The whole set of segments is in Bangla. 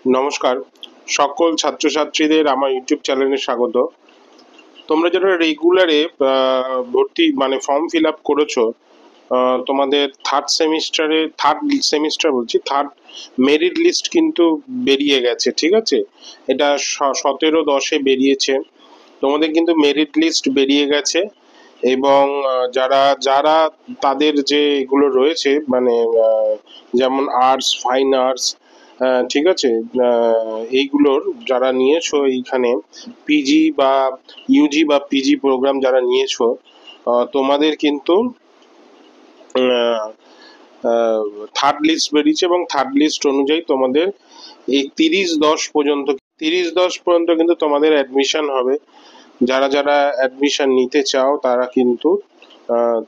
নমস্কার, সকল ছাত্রছাত্রীদের আমার ইউটিউব চ্যানেলে স্বাগত। তোমরা যারা রেগুলারে ভর্তি মানে ফর্ম ফিল আপ করেছো, তোমাদের থার্ড মেরিট লিস্ট কিন্তু বেরিয়ে গেছে, ঠিক আছে? এটা 17/10 বেরিয়েছে। তোমাদের কিন্তু মেরিট লিস্ট বেরিয়ে গেছে এবং যারা যারা তাদের যে এগুলো রয়েছে মানে যেমন আর্টস, ফাইন আর্টস, ঠিক আছে, এইগুলোর যারা নিয়েছো এইখানে পিজি বা ইউজি বা পিজি প্রোগ্রাম যারা নিয়েছো, তোমাদের কিন্তু থার্ড লিস্ট বেরিয়েছে এবং থার্ড লিস্ট অনুযায়ী তোমাদের এই 30/10 পর্যন্ত কিন্তু তোমাদের অ্যাডমিশন হবে। যারা যারা অ্যাডমিশন নিতে চাও তারা কিন্তু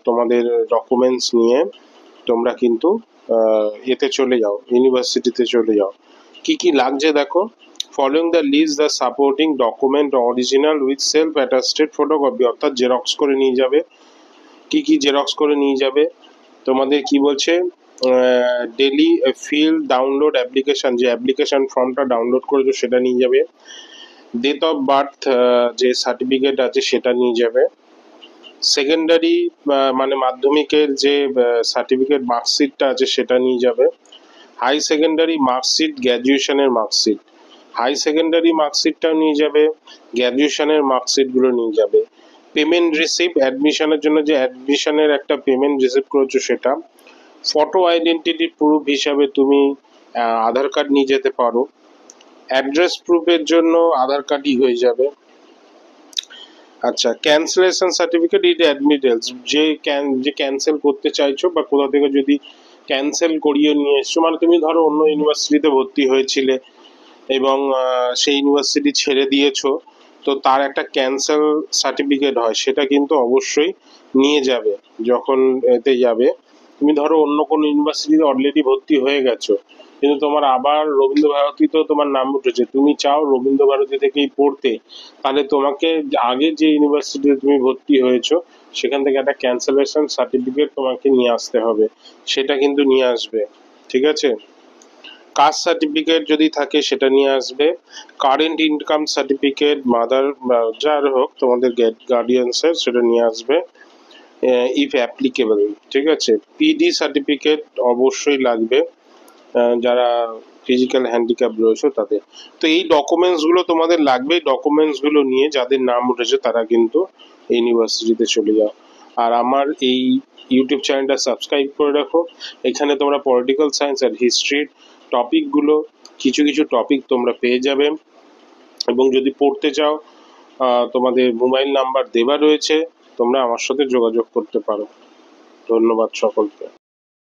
তোমাদের ডকুমেন্টস নিয়ে তোমরা কিন্তু এতে চলে যাও, ইউনিভার্সিটিতে চলে যাও। কি কি লাগছে দেখো। Following the list the supporting document original with self attested photocopy, অর্থাৎ জেরক্স করে নিয়ে যাবে। কি কি জেরক্স করে নিয়ে যাবে তোমাদের কি বলছে, ডেলি ফিল ডাউনলোড অ্যাপ্লিকেশন, যে অ্যাপ্লিকেশন ফর্মটা ডাউনলোড করেছো সেটা নিয়ে যাবে। ডেট অফ বার্থ যে সার্টিফিকেট আছে সেটা নিয়ে যাবে। সেকেন্ডারি মানে মাধ্যমিকের যে সার্টিফিকেট মার্কশিটটা আছে সেটা নিয়ে যাবে। হাই সেকেন্ডারি মার্কশিট, গ্র্যাজুয়েশনের মার্কশিট, হাই সেকেন্ডারি মার্কশিটটাও নিয়ে যাবে, গ্র্যাজুয়েশনের মার্কশিটগুলো নিয়ে যাবে। পেমেন্ট রিসিভ, অ্যাডমিশনের জন্য যে অ্যাডমিশনের একটা পেমেন্ট রিসিভ করেছো সেটা। ফটো আইডেন্টিটি প্রুফ হিসাবে তুমি আধার কার্ড নিয়ে যেতে পারো। অ্যাড্রেস প্রুফের জন্য আধার কার্ডই হয়ে যাবে। আচ্ছা, ক্যান্সেলেশন সার্টিফিকেট ইট অ্যাডমিটেন্স, যে ক্যান্সেল করতে চাইছো বা কোথা থেকে যদি ক্যান্সেল করিয়ে নিয়ে এসছো, মানে তুমি ধরো অন্য ইউনিভার্সিটিতে ভর্তি হয়েছিলে এবং সেই ইউনিভার্সিটি ছেড়ে দিয়েছো, তো তার একটা ক্যান্সেল সার্টিফিকেট হয়, সেটা কিন্তু অবশ্যই নিয়ে যাবে যখন এতে যাবে। তুমি ধরো অন্য কোনো ইউনিভার্সিটিতে অলরেডি ভর্তি হয়ে গেছো, কিন্তু তোমার আবার রবীন্দ্র ভারতীতেও তোমার নাম উঠেছে, তুমি চাও রবীন্দ্র ভারতী থেকেই পড়তে, তাহলে তোমাকে আগে যে ইউনিভার্সিটিতে তুমি ভর্তি হয়েছো সেখান থেকে একটা ক্যান্সেলেশন সার্টিফিকেট তোমাকে নিয়ে আসতে হবে, সেটা কিন্তু নিয়ে আসবে, ঠিক আছে? কাস্ট সার্টিফিকেট যদি থাকে সেটা নিয়ে আসবে। কারেন্ট ইনকাম সার্টিফিকেট মাদার যার হোক তোমাদের গার্ডিয়ানসের, সেটা নিয়ে আসবে ইফ অ্যাপ্লিকেবল, ঠিক আছে? পিডি সার্টিফিকেট অবশ্যই লাগবে যারা ফিজিক্যাল হ্যান্ডিক্যাপ রয়েছে তাদের। তো এই ডকুমেন্টসগুলো তোমাদের লাগবে। ডকুমেন্টসগুলো নিয়ে যাদের নাম উঠেছে তারা কিন্তু ইউনিভার্সিটিতে চলে যাও। আর আমার এই ইউটিউব চ্যানেলটা সাবস্ক্রাইব করে রাখো। এখানে তোমরা পলিটিক্যাল সায়েন্স আর হিস্ট্রির টপিকগুলো, কিছু কিছু টপিক তোমরা পেয়ে যাবে। এবং যদি পড়তে চাও, তোমাদের মোবাইল নাম্বার দেওয়া রয়েছে, তোমরা আমার সাথে যোগাযোগ করতে পারো। ধন্যবাদ সকলকে।